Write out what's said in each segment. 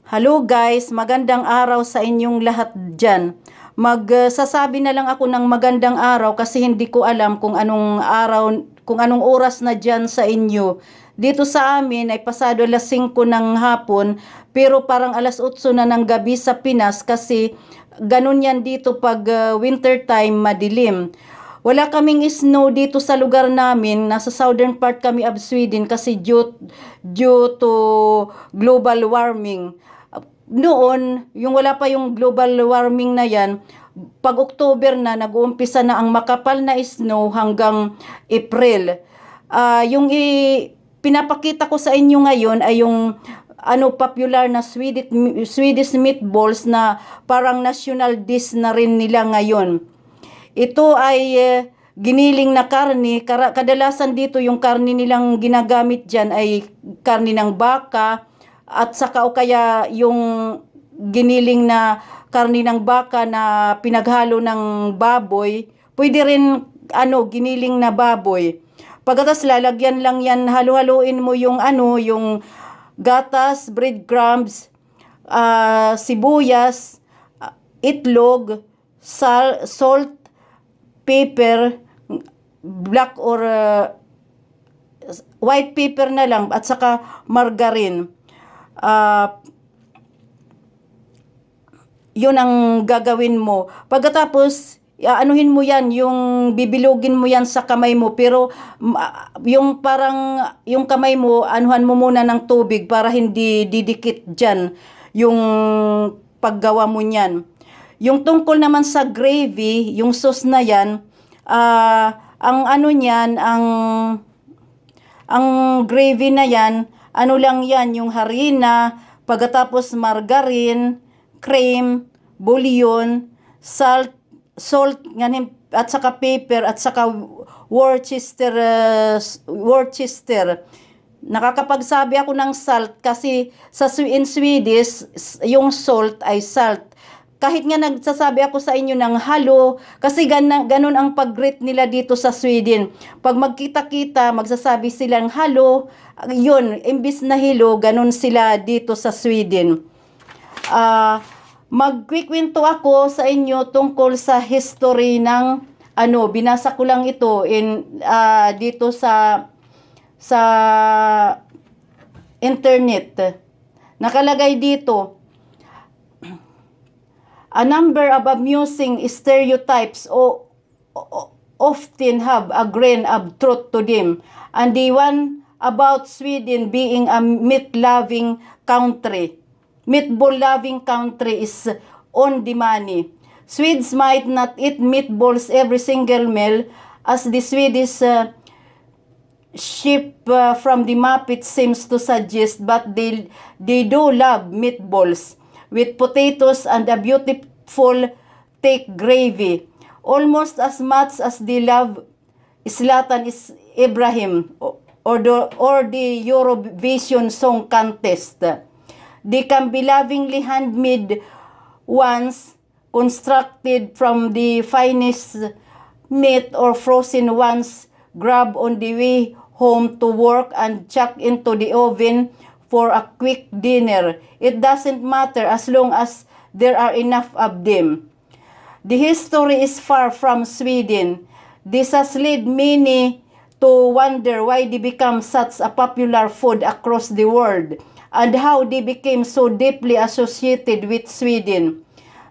Hello guys, magandang araw sa inyong lahat dyan. Magsasabi na lang ako ng magandang araw kasi hindi ko alam kung anong araw, kung anong oras na dyan sa inyo. Dito sa amin ay pasado alas 5 ng hapon, pero parang alas 8 na ng gabi sa Pinas kasi ganun yan dito pag winter time, madilim. Wala kaming snow dito sa lugar namin. Nasa southern part kami of Sweden kasi due to global warming. Noon, yung wala pa yung global warming na yan, pag October na, nag-uumpisa na ang makapal na snow hanggang April. Pinapakita ko sa inyo ngayon ay yung popular na Swedish meatballs na parang national dish na rin nila ngayon. Ito ay giniling na karne. Kadalasan dito yung karne nilang ginagamit dyan ay karne ng baka at saka o kaya yung giniling na karne ng baka na pinaghalo ng baboy. Pwede rin giniling na baboy. Pagkatas lalagyan lang yan, halo-haloin mo yung yung gatas, breadcrumbs, sibuyas, itlog, salt, pepper, black or white pepper na lang at saka margarine. Yun ang gagawin mo. Pagkatapos, anuhin mo yan, yung bibilugin mo yan sa kamay mo, pero yung parang, yung kamay mo, anuhan mo muna ng tubig para hindi didikit dyan yung paggawa mo niyan. Yung tungkol naman sa gravy, yung sauce na yan, ang gravy na yan, lang yan, yung harina, pagkatapos margarine, cream, bouillon, salt, at saka pepper, at saka Worcester. Nakakapagsabi ako ng salt kasi in Swedish, yung salt ay salt. Kahit nga nagsasabi ako sa inyo ng halo, kasi ganun ang pag-greet nila dito sa Sweden. Pag magkita-kita, magsasabi silang halo, yun, imbis na hilo, ganun sila dito sa Sweden. Magkikwento ako sa inyo tungkol sa history ng, binasa ko lang ito dito sa internet. Nakalagay dito, a number of amusing stereotypes often have a grain of truth to them, and the one about Sweden being a meat-loving country. Meatball-loving country is on the money. Swedes might not eat meatballs every single meal, as the Swedish chef from the Muppets seems to suggest, but they do love meatballs with potatoes and a beautiful thick gravy, almost as much as they love Zlatan Ibrahim or the Eurovision Song Contest. They can be lovingly handmade ones constructed from the finest meat or frozen ones grabbed on the way home to work and chucked into the oven for a quick dinner. It doesn't matter as long as there are enough of them. The history is far from Sweden. This has led many to wonder why they become such a popular food across the world and how they became so deeply associated with Sweden.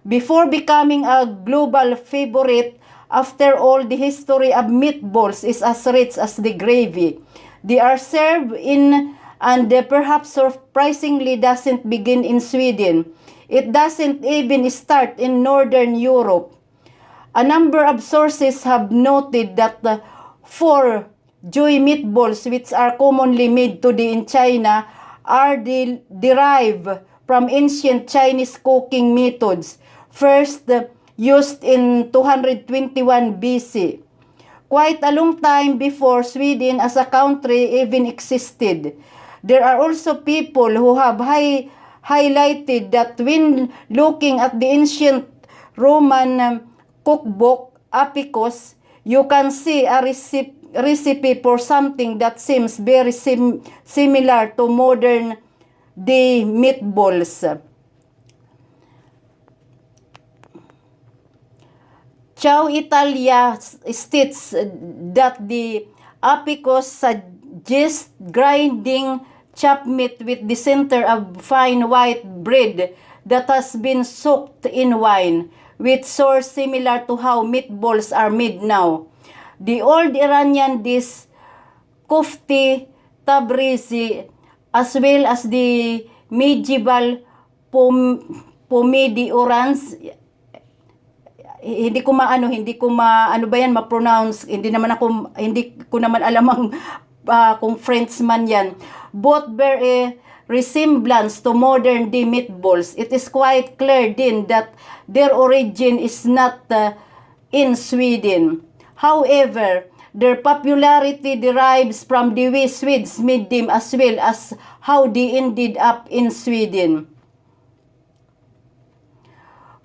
Before becoming a global favorite, after all, the history of meatballs is as rich as the gravy. They are served in, and perhaps surprisingly doesn't begin in Sweden. It doesn't even start in Northern Europe. A number of sources have noted that the 4 joy meatballs, which are commonly made today in China, are derived from ancient Chinese cooking methods, first used in 221 BC. Quite a long time before Sweden as a country even existed. There are also people who have highlighted that when looking at the ancient Roman cookbook Apicus, you can see a recipe for something that seems very similar to modern the meatballs. Ciao Italia states that the apicos suggests grinding chopped meat with the center of fine white bread that has been soaked in wine, with sauce similar to how meatballs are made now. The old Iranian dish kofti tabrizi, as well as the medieval pomedi orans, hindi ko ma-pronounce, hindi ko naman alam ang kung French man yan. Both bear a resemblance to modern day meatballs. It is quite clear then that their origin is not in Sweden. However, their popularity derives from the way Swedes made them as well as how they ended up in Sweden.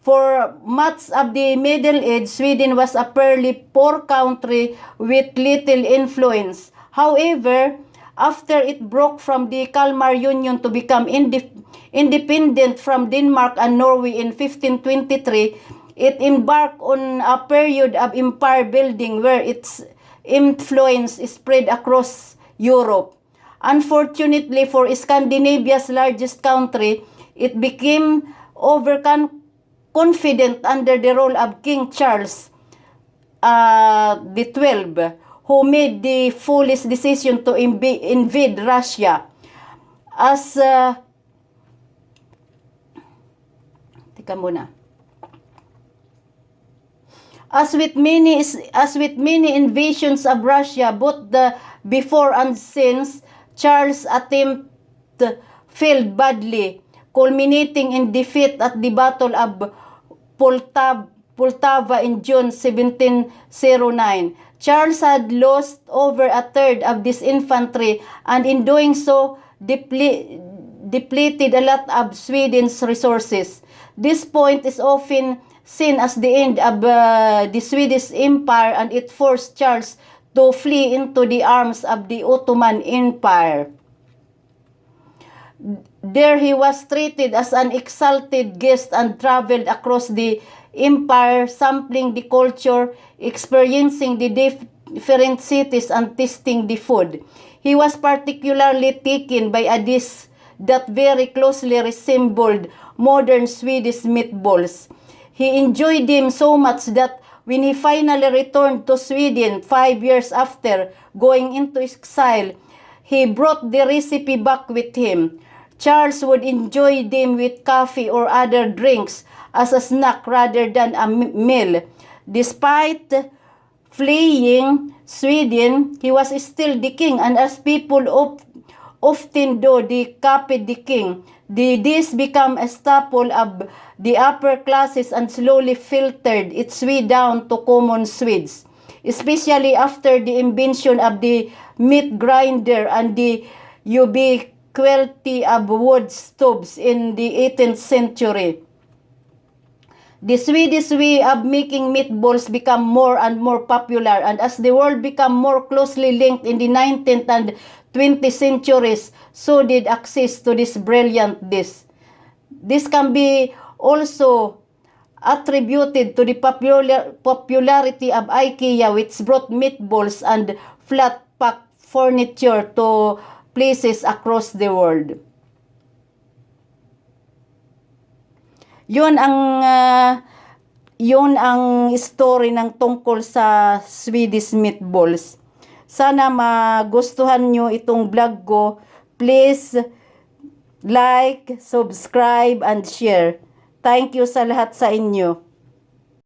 For much of the Middle Age, Sweden was a fairly poor country with little influence. However, after it broke from the Kalmar Union to become independent from Denmark and Norway in 1523, it embarked on a period of empire building where its influence spread across Europe. Unfortunately for Scandinavia's largest country, it became confident under the rule of King Charles the 12th, who made the foolish decision to invade Russia. As with many invasions of Russia, both the before and since, Charles' attempt failed badly, culminating in defeat at the Battle of Poltava in June 1709. Charles had lost over a third of this infantry, and in doing so depleted a lot of Sweden's resources. This point is often seen as the end of the Swedish Empire, and it forced Charles to flee into the arms of the Ottoman Empire. There he was treated as an exalted guest and traveled across the empire, sampling the culture, experiencing the different cities, and tasting the food. He was particularly taken by a dish that very closely resembled modern Swedish meatballs. He enjoyed them so much that when he finally returned to Sweden 5 years after going into exile, he brought the recipe back with him. Charles would enjoy them with coffee or other drinks as a snack rather than a meal. Despite fleeing Sweden, he was still the king, and as people often do, they copied the king. The dish became a staple of the upper classes and slowly filtered its way down to common Swedes, especially after the invention of the meat grinder and the ubiquity of wood stoves in the 18th century. The Swedish way of making meatballs became more and more popular, and as the world became more closely linked in the 19th and 20th centuries, so did access to this brilliant dish. This can be also attributed to the popularity of IKEA, which brought meatballs and flat-pack furniture to places across the world. Yun ang story ng tungkol sa Swedish meatballs. Sana magustuhan nyo itong vlog ko. Please like, subscribe, and share. Thank you sa lahat sa inyo.